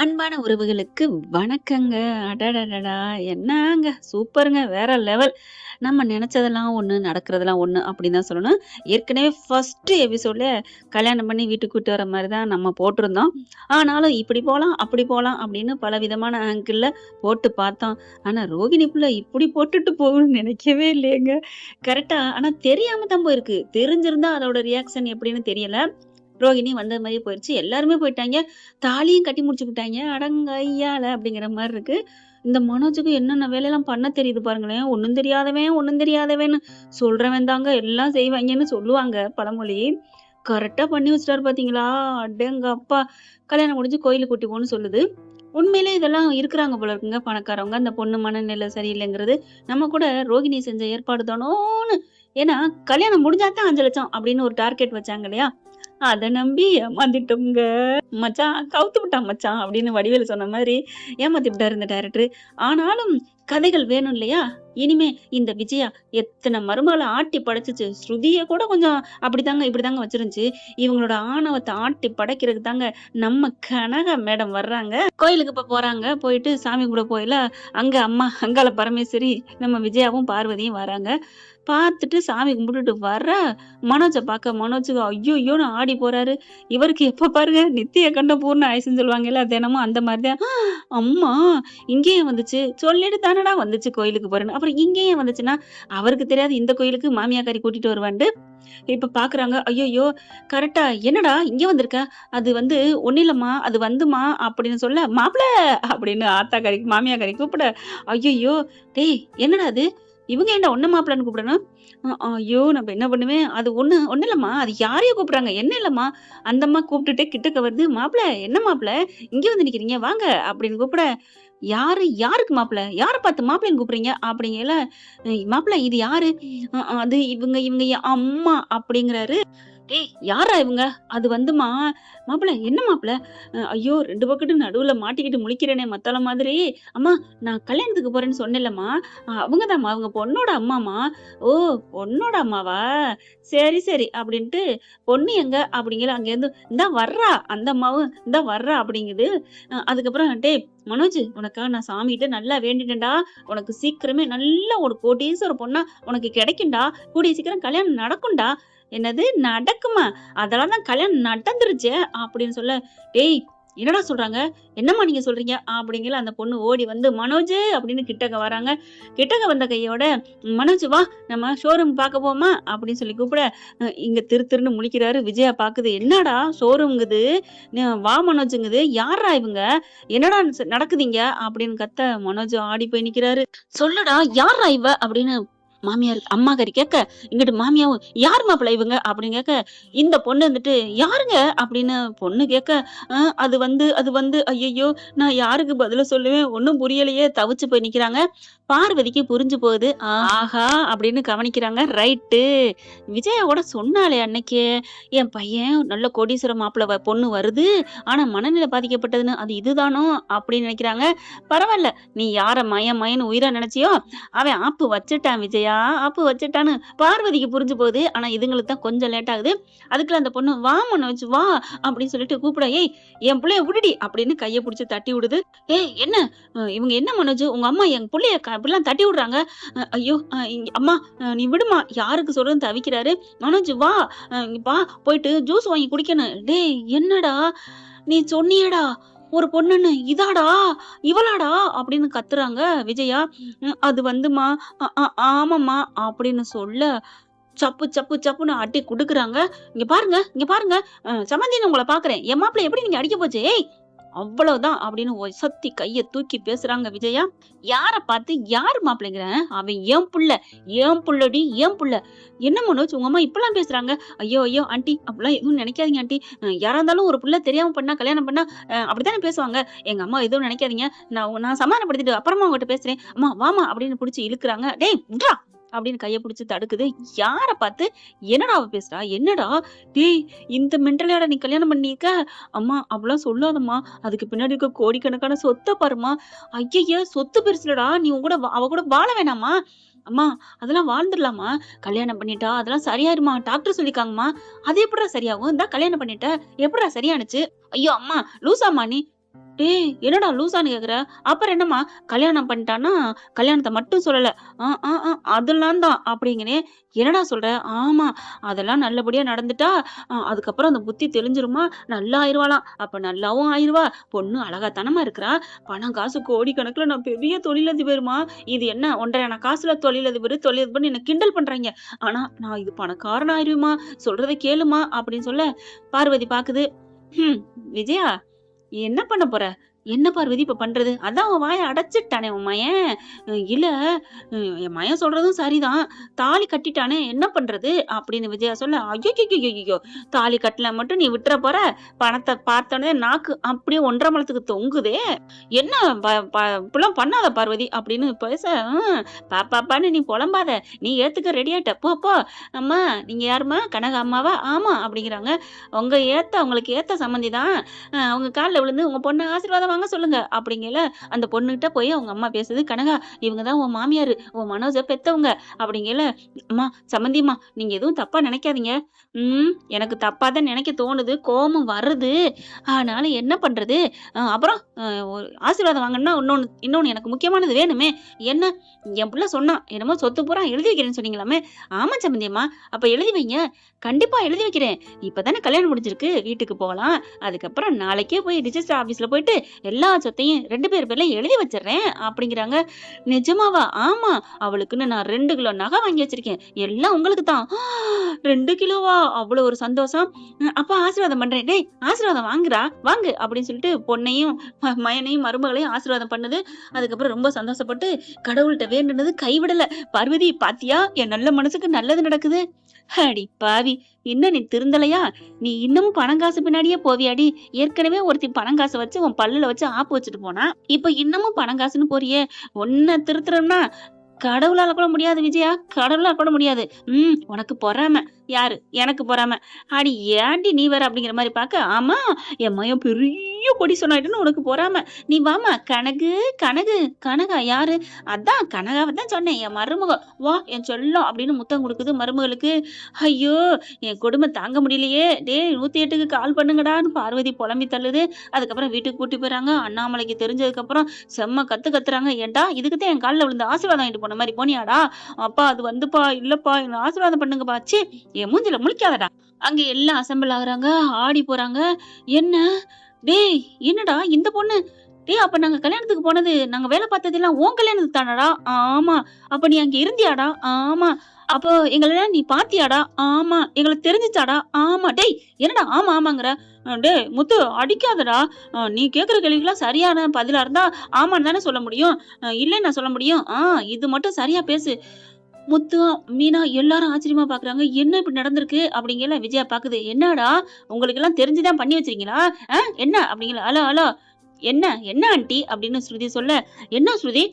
அன்பான உறவுகளுக்கு வணக்கங்க. அடடடடா! என்னங்க சூப்பருங்க. வேற லெவல். நம்ம நெனச்சதெல்லாம் ஒண்ணு, நடக்கிறதெல்லாம் ஒண்ணு அப்படின்னு தான் சொல்லணும். ஏற்கனவே ஃபர்ஸ்ட் எபிசோட்ல கல்யாணம் பண்ணி வீட்டுக்கு கூட்டு வர மாரி தான் நம்ம போட்டிருந்தோம். ஆனாலும் இப்படி போலாம், அப்படி போலாம் அப்படின்னு பலவிதமான ஆங்கிள்ல போட்டு பார்த்தோம். ஆனா ரோகிணி புள்ள இப்படி போட்டுட்டு போகும்னு நெனைக்கவே இல்லையேங்க. கரெக்ட்டா ஆனா தெரியாம தான் போயிருக்கு. தெரிஞ்சிருந்தா அதோட ரியாக்ஷன் எப்படின்னு தெரியல. ரோகிணி வந்த மாரியே போயிருச்சு. எல்லாருமே போயிட்டாங்க. தாலியும் கட்டி முடிச்சுக்கிட்டாங்க. அடங்கய்யால அப்படிங்கிற மாரி இருக்கு. இந்த மனோஜுக்கு என்னென்ன வேலையெல்லாம் பண்ண தெரியுது பாருங்களேன். ஒண்ணும் தெரியாதவன், ஒண்ணும் தெரியாதவன்னு சொல்றவன் தாங்க எல்லாம் செய்வாய்ங்கன்னு சொல்லுவாங்க பழமொழி. கரெக்ட்டா பண்ணி வச்சுட்டாரு பாத்தீங்களா? அடேங்கப்பா! கல்யாணம் முடிஞ்சு கோயிலுக்கு கூட்டி போன்னு சொல்லுது. உண்மையிலே இதெல்லாம் இருக்கிறாங்க போல இருக்குங்க பணக்காரவங்க. அந்த பொண்ணு மனநிலை சரியில்லைங்கிறது. நம்ம கூட ரோகிணி செஞ்ச ஏற்பாடு தானோன்னு ஏன்னா கல்யாணம் முடிஞ்சா தான் 5,00,000 அப்படின்னு ஒரு டார்கெட் வச்சாங்க இல்லையா? அத நம்பி ஏமாந்துட்டோம்ங்க. "மச்சான் கவுத்து விட்டான் மச்சான்" அப்படின்னு வடிவேலு சொன்ன மாதிரி ஏமாத்தி விட்டாரு இந்த டைரக்டரு. ஆனாலும் கதைகள் வேணும் இல்லையா? இனிமே இந்த விஜயா எத்தன மருமகள ஆட்டி படைச்சுச்சு. ஸ்ருதிய கூட கொஞ்சம் அப்படித்தாங்க, இப்படித்தாங்க வச்சிருந்துச்சு. இவங்களோட ஆணவத்த ஆட்டி படைக்கிறதுக்கு தாங்க நம்ம கனகா மேடம் வர்றாங்க. கோயிலுக்கு இப்ப போறாங்க. போயிட்டு சாமி கும்பிட போகையில, அங்க அம்மா அங்காள பரமேஸ்வரி, நம்ம விஜயாவும், பார்வதியும் வராங்க. பார்த்துட்டு சாமி கும்பிட்டுட்டு வர்ற மனோஜ பார்க்க மனோஜுக்கு ஐய்யய்யோன்னு ஆடி போறாரு. இவருக்கு எப்ப பாருங்க நித்திய கண்ட பூர்ண ஆயுசுன்னு சொல்லுவாங்கல்ல, தினமும் அந்த மாரி தான். அம்மா இங்கே ஏன் வந்துச்சு? சொல்லிட்டு தானடா வந்துச்சு கோயிலுக்கு போறேன்னு. அப்புறம் இங்க ஏன் வந்துச்சுன்னா, அவருக்கு தெரியாது இந்த கோயிலுக்கு மாமியாக்காரி கூட்டிட்டு வருவான்ட்டு. இப்ப பார்க்குறாங்க. ஐய்யய்யோ! கரெக்ட்டா என்னடா இங்க வந்திருக்க? அது வந்து ஒண்ணும் இல்லம்மா, அது வந்தும்மா அப்படின்னு சொல்ல, மாப்ள அப்படின்னு ஆத்தாக்காரி மாமியாக்காரி கூப்பிட, ஐய்யய்யோ! டேய் என்னடா அது? இவங்க ஏன்டா உன்ன மாப்பிளன்னு கூப்பிடணும்? ஐயோ! நான் இப்ப என்ன பண்ணுவேன்? அது ஒண்ணும் இல்லம்மா. அது யாரையோ கூப்பிடுறாங்க. என்ன இல்லம்மா. அந்த அம்மா கூப்பிட்டுட்டு கிட்டக்க வருது. "மாப்பிள என்ன மாப்பிள? இங்க வந்து நிக்கிறீங்க. வாங்க" அப்படின்னு கூப்பிட, யாருக்கு மாப்பிள? யார பார்த்து மாப்பிள்ளைன்னு கூப்பிடுறீங்க? அப்படிங்கையில, மாப்பிள இது யாரு? அது இவங்க என் அம்மா" அப்படிங்கிறாரு. "டேய் யார்றா இவங்க?" "அது வந்தும்மா" "மாப்பிள என்ன மாப்பிள?" ஐயோ! 2 பக்கெட்டும் நடுவுல மாட்டிக்கிட்டு முழிக்கிறேனே மத்தள மாதிரி. "அம்மா நான் கல்யாணத்துக்கு போறேன்னு சொன்னேன்லம்மா, அவங்க தாம்மா, அவங்க பொண்ணோட அம்மாம்மா." "ஓ! பொண்ணோட அம்மாவா? சரி, சரி." அப்படின்ட்டு, "பொண்ணு எங்க?" அப்படிங்கையில அங்கேருந்து, "இந்தா வர்றா." அந்த அம்மாவும், "இந்தா வர்றா" அப்படிங்குது. அதுக்கப்புறம், "டேய் மனோஜ் உனக்காக நான் சாமிகிட்ட நல்லா வேண்டிட்டேன்டா. உனக்கு சீக்கிரமே நல்ல ஒரு கோடீஸ்வர பொண்ணா உனக்கு கிடைக்கும்டா. கூடிய சீக்கிரம் கல்யாணம் நடக்கும்டா." "என்னது நடக்குமா? அதெல்லாம் தான் கல்யாணம் நடந்துருச்சே!" அப்படின்னு சொல்ல, "டேய் என்னடா சொல்றாங்க? என்னம்மா நீங்க சொல்றீங்க?" அப்படிங்கையில அந்த பொண்ணு ஓடி வந்து, "மனோஜு" அப்படின்னு கிட்டக்க வராங்க. கிட்டக்க வந்த கையோட, "மனோஜ் வா நம்ம ஷோரூம் பார்க்க போவோமா?" அப்படின்னு சொல்லி கூப்பிட, இங்க திரு திருன்னு முழிக்கிறாரு. விஜயா பாக்குது. "என்னடா ஷோரூம்ங்குது, வா மனோஜுங்குது. யார்றா இவங்க? என்னடா நடக்குது இங்க?" அப்படின்னு கத்த, மனோஜ் ஆடி போய் நிக்கிறாரு. "சொல்லுடா யார்றா இவ?" அப்படின்னு மாமியார் அம்மாக்காரி கேட்க, இங்கிட்டு மாமியாவும், "யார் மாப்பிள இவங்க?" அப்படின்னு கேட்க, இந்த பொண்ணு வந்துட்டு, "யாருங்க?" அப்படின்னு பொண்ணு கேட்க, அது வந்து ஐயய்யோ! நான் யாருக்கு பதில சொல்லுவேன்? ஒண்ணும் புரியலையே! தவிச்சு போய் நிக்கிறாங்க. பார்வதிக்கு புரிஞ்சு போகுது. ஆஹா! அப்படின்னு கவனிக்கிறாங்க. ரைட்டு. விஜயா கூட சொன்னாளே அன்னைக்கே, என் பையன் நல்ல கோடீஸ்வர மாப்பிள பொண்ணு வருது. ஆனா மனநிலை பாதிக்கப்பட்டதுன்னு, அது இதுதானோ? அப்படின்னு நினைக்கிறாங்க. பரவால்ல. நீ யார மயன்னு உயிரா நினைச்சியோ, அவன் ஆப்பு வச்சுட்டான் விஜயா, ஆப்பு வச்சுட்டான்னு பார்வதிக்கு புரிஞ்சு போகுது. ஆனா இதுங்களுக்கு தான் கொஞ்சம் லேட் ஆகுது. அதுக்குள்ள அந்த பொண்ணு, "வா மனோஜ் வா" அப்படின்னு சொல்லிட்டு கூப்பிட, "ஏய் என் புள்ளைய விடுடி" அப்படின்னு கைய புடிச்சு தட்டி விடுது. "ஏய் என்ன? இவங்க என்ன மனோஜ்? உங்க அம்மா என் புள்ளைய இப்படிலாம் தட்டி விடுறாங்க." ஐயோ! அம்மா நீ விடும்மா. யாருக்கு சொல்றதுன்னு தவிக்கிறாரு. "மனோஜ் வா, இங்க வா போயிட்டு ஜூஸ் வாங்கி குடிக்கணும்." "டேய் என்னடா? நீ சொன்னியேடா ஒரு பொண்ணுன்னு. இதாடா? இவளாடா?" அப்படின்னு கத்துறாங்க விஜயா. அது வந்தும்மா, ஆமாம்மா" அப்படின்னு சொல்ல, சப்பு சப்பு சப்புன்னு அடி குடுக்குறாங்க. "இங்க பாருங்க, சம்மந்தின்னு உங்கள பார்க்குறேன். என் மாப்பிள எப்படி நீங்க அடிக்க போச்சு? ஏய்!" அவ்வளவுதான் அப்படின்னு ஒசத்தி கைய தூக்கி பேசுறாங்க விஜயா. யார பார்த்து யார் மாப்பிள்ளைங்கிறேன்? அவன் என் புள்ள. என் புள்ளடி என் புள்ள. என்ன மனோஜ் உங்க அம்மா இப்படிலாம் பேசுறாங்க? ஐயோ! ஐயோ! ஆன்ட்டி அப்படிலாம் எதுவும் நினைக்காதீங்க ஆன்ட்டி. யாரா இருந்தாலும் ஒரு புள்ள தெரியாம பண்ணா கல்யாணம் பண்ணா அப்படித்தானே பேசுவாங்க. எங்க அம்மா எதுவும் நினைக்காதீங்க. நான் சமாதானப்படுத்திட்டு அப்புறமா உங்ககிட்ட பேசுறேன். அம்மா வாம்மா அப்படின்னு புடிச்சு இழுக்குறாங்க. டேய் விட்றா! அப்படின்னு கைய புடிச்சு தடுக்குது. யார பார்த்து என்னடா அவ பேசுறா? என்னடா? டேய் இந்த மெண்டலையாடா நீ கல்யாணம் பண்ணியிருக்க? அம்மா அப்படிலாம் சொல்லாதம்மா. அதுக்கு பின்னாடி இருக்க கோடிக்கணக்கான சொத்த பாரும்மா. ஐயய்ய! சொத்து பெருசுலடா. நீ உன் கூட அவ கூட வாழ வேணாமா? அம்மா அதெல்லாம் வாழ்ந்துடலாம்மா. கல்யாணம் பண்ணிட்டா அதெல்லாம் சரியாயிரும்மா. டாக்டர் சொல்லியிருக்காங்கம்மா. அது எப்புட்றா சரியாகும்? இந்தா கல்யாணம் பண்ணிட்ட. எப்புட்றா சரியானுச்சு? ஐயோ! அம்மா லூசாம்மா நீ? டேய் என்னடா லூசான்னு கேக்குற? அப்புறம் என்னம்மா கல்யாணம் பண்ணிட்டான்னா, கல்யாணத்த மட்டும் சொல்லல. அதெல்லாம் தான் அப்படிங்கிறேன். என்னடா சொல்ற? ஆமா. அதெல்லாம் நல்லபடியா நடந்துட்டா, அதுக்கப்புறம் அந்த புத்தி தெளிஞ்சிருமா, நல்லா ஆயிருவாளாம். அப்ப நல்லாவும் ஆயிருவா. பொண்ணு அழகாத்தனமா இருக்கிறா. பணம் காசு கோடிக்கணக்குல நான் பெரிய தொழிலதிபர்மா. இது என்ன 1,50,000 காசுல தொழிலதிபர், தொழிலதிபர்ன்னு என்ன கிண்டல் பண்றாய்ங்க. ஆனா நான் இது பணக்காரன் ஆயிருவேம்மா. சொல்றத கேளும்மா அப்படின்னு சொல்ல, பார்வதி பாக்குது. ஹம், விஜயா என்ன பண்ண போற? என்ன பார்வதி இப்ப பண்றது? அதான் உன் வாய அடைச்சுட்டானே உன் மயன். இல்ல என் மயன் சொல்றதும் சரிதான். தாலி கட்டிட்டானே என்ன பண்றது? அப்படின்னு விஜயா சொல்ல, ஐயையையையோ! தாலி கட்டல மட்டும் நீ விட்டுற போற? பணத்த பார்த்தோனே நாக்கு அப்படியே 1½ முழத்துக்கு தொங்குதே! என்ன ப ப இப்படிலாம் பண்ணாத பார்வதி அப்படின்னு பேச, பாப்பான்னு நீ பொலம்பாத. நீ ஏத்துக்க ரெடி ஆயிட்ட. போ போ. அம்மா நீங்க யாரும்மா? கனக அம்மாவா? ஆமா அப்படிங்கிறாங்க. உங்களுக்கு ஏத்த சம்மந்தி தான். அவங்க கால்ல விழுந்து உங்க பொண்ண ஆசீர்வாதம் வாங்க சொல்லுங்க அப்படிங்கல அந்த பொண்ணுகிட்ட போய் அவங்க அம்மா பேசுது. கனகா இவங்க தான் உன் மாமியாரு, உன் மனோஜ பெத்தவங்க அப்படிங்கல. அம்மா சம்மந்திம்மா நீங்க எதுவும் தப்பா நினைக்காதீங்க. எனக்கு தப்பா தான் நினைக்க தோணுது, கோபம் வருது. ஆனால என்ன பண்றது? அப்புறம் ஒரு ஆசீர்வாதம் வாங்கணும்னா இன்னொன்னு எனக்கு முக்கியமானது வேணுமே. என்ன? என் புள்ள சொன்னான் என்னமோ சொத்து பூரா எழுதி வைக்கிறேன்னு சொன்னீங்களாமே. ஆமா சம்மந்தியம்மா. அப்ப எழுதி வைங்க. கண்டிப்பா எழுதி வைக்கிறேன். இப்பதானே கல்யாணம் முடிஞ்சிருக்கு, வீட்டுக்கு போகலாம். அதுக்கப்புறம் நாளைக்கே போய் ரிஜிஸ்டர் ஆபீஸ்ல போயிட்டு எல்லா சொத்தையும் 2 பேர் பேர்ல எழுதி வச்சிடுறேன் அப்படிங்கிறாங்க. நிஜமாவா? ஆமா. அவளுக்குன்னு நான் 2 கிலோ நகை வாங்கி வச்சிருக்கேன். எல்லாம் உங்களுக்கு தான். 2 கிலோவா? அவ்வளவு ஒரு சந்தோஷம். அப்ப ஆசீர்வாதம் பண்றேன். டேய் ஆசீர்வாதம் வாங்குறா வாங்கு அப்படின்னு சொல்லிட்டு பொண்ணையும் மயனையும் மருமகளையும் ஆசீர்வாதம் பண்ணுது. அதுக்கப்புறம் ரொம்ப சந்தோஷப்பட்டு கடவுள்கிட்ட வேண்டுனது கைவிடல. பார்வதி பாத்தியா என் நல்ல மனசுக்கு நல்லது நடக்குது. அடி பாவி! இன்னும் நீ திருந்தலையா? நீ இன்னமும் பணம் காசு பின்னாடியே போவியாடி? ஏற்கனவே ஒருத்தி பணம் காச வச்சு உன் பல்லுல வச்சு ஆப்பு வச்சுட்டு போனா. இப்ப இன்னமும் பணம் காசுன்னு போறியே! உன்ன திருத்துறோம்னா கடவுளால கூட முடியாது விஜயா. கடவுளால கூட முடியாது. உனக்கு பொறாம. யாரு? எனக்கு பொறாம. அடி ஏன்டி நீ வேற அப்படிங்கிற மாரி பாக்க, ஆமா என் மகன் பெரிய கோடீஸ்வரன் ஆயிட்டான்னு உனக்கு பொறாம. நீ வாம்மா கனகு, கனகு, கனகா யாரு? அதான் கனகாவ தான் சொன்னேன். என் மருமக. வா என் செல்லம் அப்படின்னு முத்தம் குடுக்குது மருமகளுக்கு. ஐயோ! என் கொடுமை தாங்க முடியலையே. டேய் 108க்கு கால் பண்ணுங்கடான்னு பார்வதி புலம்பி தள்ளுது. அதுக்கப்புறம் வீட்டுக்கு கூட்டி போயிறாங்க. அண்ணாமலைக்கு தெரிஞ்சதுக்கப்புறம் செம்ம கத்துறாங்க. ஏன்டா இதுக்கு தான் என் கால்ல விழுந்து ஆசீர்வாதம் வாங்கிட்டு போன மாரி போனியாடா? அப்பா அது வந்துப்பா, இல்லப்பா என்ன ஆசீர்வாதம் பண்ணுங்கப்பா. ச்சீ என் மூஞ்சில முழிக்காதடா. அங்க எல்லாம் அசெம்பிள் ஆகுறாங்க, ஆடி போறாங்க. என்ன? டேய் என்னடா இந்த பொண்ணு? டேய் அப்ப நாங்க கல்யாணத்துக்கு போனது, நாங்க வேலை பார்த்ததெல்லாம் உன் கல்யாணத்துக்கு தானடா? ஆமா. அப்ப நீ அங்க இருந்தியாடா? ஆமா. அப்போ எங்களெல்லாம் நீ பாத்தியாடா? ஆமா. எங்களுக்கு தெரிஞ்சுச்சாடா? ஆமா. டேய் என்னடா ஆமா ஆமாங்கிற? டேய் முத்து அடிக்காதடா. நீ கேட்கிற கேள்விக்கெல்லாம் சரியான பதிலா இருந்தா ஆமான்னு தானே சொல்ல முடியும். இல்லன்னு நான் சொல்ல முடியும். இது மட்டும் சரியா பேசு. முத்து, மீனா எல்லாரும் ஆச்சரியமா பாக்குறாங்க. என்ன இப்படி நடந்திருக்கு? அப்படிங்கல விஜயா பாக்குது. என்னடா உங்களுக்கெல்லாம் தெரிஞ்சுதான் பண்ணி வச்சிருக்கீங்களா? என்ன? அப்படிங்கல. ஹலோ ஹலோ என்ன என்ன ஆன்ட்டி அப்படின்னு ஸ்ருதி சொல்ல, என்ன ஸ்ருதி?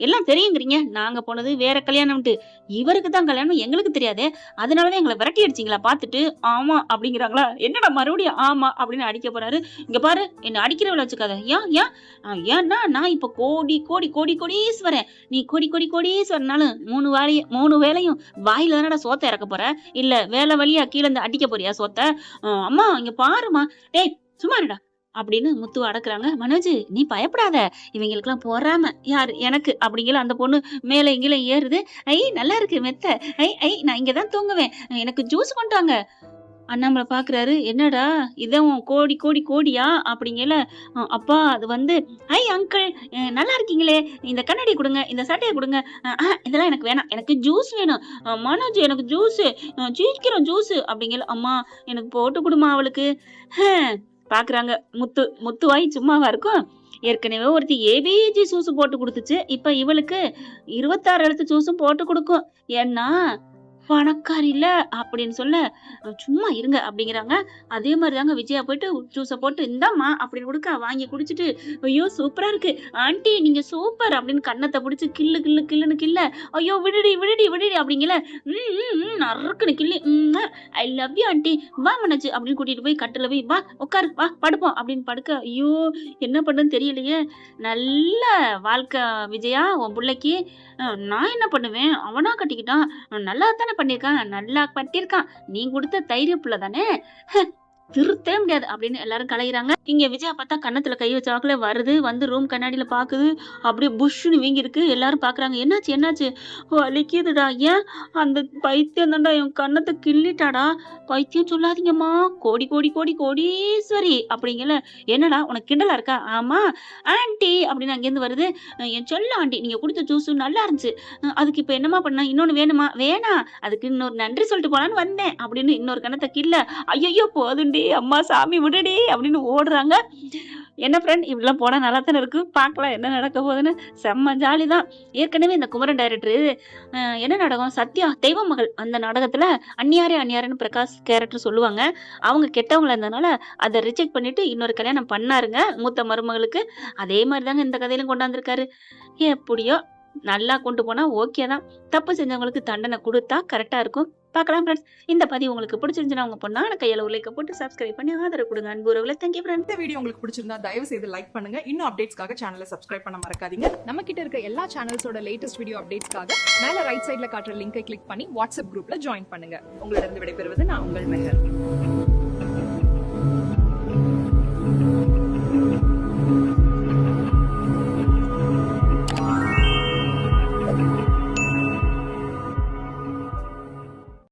எல்லாம் தெரியுங்கிறீங்க. நாங்க போனது வேற கல்யாணம்ட்டு. இவருக்கு தான் கல்யாணம் எங்களுக்கு தெரியாதே. அதனாலதான் எங்கள விரட்டி அடிச்சீங்களா பாத்துட்டு? ஆமா அப்படிங்கிறாங்களா? என்னடா மறுபடியும் ஆமா அப்படின்னு அடிக்க போறாரு. இங்க பாரு என்ன அடிக்கிறவள வச்சுக்காத. ஏன் ஏன்? ஏன்னா நான் இப்ப கோடி கோடி கோடி கோடீஸ்வரன். நீ கோடி கோடி கோடீஸ்வரனாலும் 3 வேளையும் வாயில தானடா சோத்த இறக்க போற? இல்ல வேலை வழியா கீழ இருந்து அடிக்க போறியா சோத்த? அம்மா இங்க பாருமா. டேய் சும்மா இருடா அப்படின்னு முத்துவ அடக்குறாங்க. மனோஜ் நீ பயப்படாத. இவங்களுக்கெல்லாம் பொறாம. யாரு? எனக்கு அப்படிங்கல அந்த பொண்ணு மேல இங்கேயும் ஏறுது. ஐ நல்லா இருக்கு மெத்த. ஐ நான் இங்க தான் தூங்குவேன். எனக்கு ஜூஸ் கொண்டு வாங்க. அண்ணாமலை பாக்குறாரு. என்னடா இதான் உன் கோடி கோடி கோடியா? அப்படிங்கல. அப்பா அது வந்து ஐ அங்கிள் நல்லா இருக்கீங்களே. இந்த கண்ணாடி கொடுங்க, இந்த சட்டையை கொடுங்க. இதெல்லாம் எனக்கு வேணாம். எனக்கு ஜூஸ் வேணும். மனோஜ் எனக்கு ஜூஸ் சீக்கிரம் ஜூஸ் அப்படிங்கல. அம்மா எனக்கு போட்டு கொடுமா அவளுக்கு. பாக்குறாங்க. முத்து வாய் சும்மாவா இருக்கும்? ஏற்கனவே ஒருத்தி ஏபிஜி ஜூஸ் போட்டு கொடுத்துச்சு. இப்ப இவளுக்கு 26 எழுத்து ஜூஸும் போட்டு கொடுக்கும். ஏன்னா பணக்காரி இல்ல அப்படின்னு சொல்ல, சும்மா இருங்க அப்படிங்கிறாங்க. அதே மாதிரிதாங்க விஜயா போயிட்டு ஜூஸ போட்டு இந்தாம்மா அப்படின்னு கொடுக்க வாங்கி குடிச்சிட்டு, ஐயோ சூப்பரா இருக்கு ஆண்டி நீங்க சூப்பர் அப்படின்னு கன்னத்தை பிடிச்சு கில்லு கில்லு கில்லுன்னு கில்ல. ஐயோ விடுடி விடுடி விடுடி அப்படிங்கல. நறுக்குன்னு கிள்ளி ஐ லவ் யூ ஆண்டி வா மனச்சு அப்படின்னு கூட்டிட்டு போய் கட்டுல போய் வா உட்காரு வா படுப்போம் அப்படின்னு படுக்க. ஐயோ என்ன பண்ணுன்னு தெரியலையே. நல்ல வாழ்க்கை விஜயா உன் பிள்ளைக்கு. நான் என்ன பண்ணுவேன்? அவனா கட்டிக்கிட்டான். நல்லா தானே பண்ணிருக்கான். நல்லா கட்டியிருக்கான். நீ கொடுத்த தைரிய புள்ள தானே. திருத்தவே முடியாது அப்படின்னு எல்லாரும் கலையிறாங்க. இங்க விஜயா பார்த்தா கன்னத்துல கை வச்சாக்குல வருது. வந்து ரூம் கண்ணாடியில பாக்குது. அப்படியே புஷ்ஷுன்னு வீங்கிருக்கு. எல்லாரும் பாக்குறாங்க. என்னாச்சு? என்னாச்சு? வலிக்குதுடா. ஏன்? அந்த பைத்தியம் தான்டா என் கன்னத்த கிள்ளிட்டாடா. பைத்தியம் சொல்லாதீங்கம்மா. கோடி கோடி கோடி கோடீஸ்வரி அப்படிங்கல. என்னடா உனக்கு கிண்டலா இருக்கா? ஆமா. ஆன்ட்டி அப்படின்னு அங்கேருந்து வருது. என் செல்ல ஆன்ட்டி நீங்க குடிச்ச ஜூஸ் நல்லா இருந்துச்சு. அதுக்கு இப்ப என்னம்மா பண்ண? இன்னொன்னு வேணுமா? வேணாம். அதுக்கு இன்னொரு நன்றி சொல்லிட்டு போலான்னு வந்தேன் அப்படின்னு இன்னொரு கன்னத்த கிள்ள. ஐயையோ! போதும்டி. அம்மா சாமி விடுடி அப்படின்னு ஓடுறாங்க. என்ன ஃப்ரெண்ட் இப்படிலாம் போனா நல்லா தானே இருக்கு. பார்க்கலாம் என்ன நடக்க போகுதுன்னு. செம்ம ஜாலி தான். ஏற்கனவே இந்த குமரன் டைரக்டரு என்ன நாடகம்? சத்யா தெய்வ மகள் அந்த நாடகத்துல அந்நியாரே அந்நியாரேன்னு பிரகாஷ் கேரக்டர் சொல்லுவாங்க. அவங்க கெட்டவங்களா இருந்ததுனால அத ரிஜெக்ட் பண்ணிட்டு இன்னொரு கல்யாணம் பண்ணாருங்க மூத்த மருமகளுக்கு. அதே மாரி தாங்க இந்த கதையிலும் கொண்டாந்துருக்காரு. எப்படியோ நல்லா கொண்டு போனா ஓகே தான். தப்பு செஞ்சவங்களுக்கு தண்டனை குடுத்தா கரெக்ட்டா இருக்கும். பார்க்கலாம் ஃப்ரெண்ட்ஸ். இந்த பதிவு உங்களுக்கு பிடிச்சிருந்துச்சுன்னா உங்க பொண்ணான கையால ஒரு லைக்க போட்டு சப்ஸ்கிரைப் பண்ணி ஆதரவு குடுங்க. அன்பு உறவுகளே. Thank you friends. இந்த வீடியோ உங்களுக்கு பிடிச்சிருந்தா தயவு செய்து லைக் பண்ணுங்க. இன்னும் அப்டேட்ஸ்க்காக சேனலை சப்ஸ்கிரைப் பண்ண மறக்காதீங்க. நம்ம கிட்ட இருக்க எல்லா சேனல்ஸோட லேட்டஸ்ட் வீடியோ அப்டேட்ஸ்க்காக மேல ரைட் சைடுல காட்டுற லிங்கை கிளிக் பண்ணி வாட்ஸ்அப் குரூப்ல ஜாயின் பண்ணுங்க. உங்களிடம் விடைபெறுவது நான் உங்கள் மெஹர்.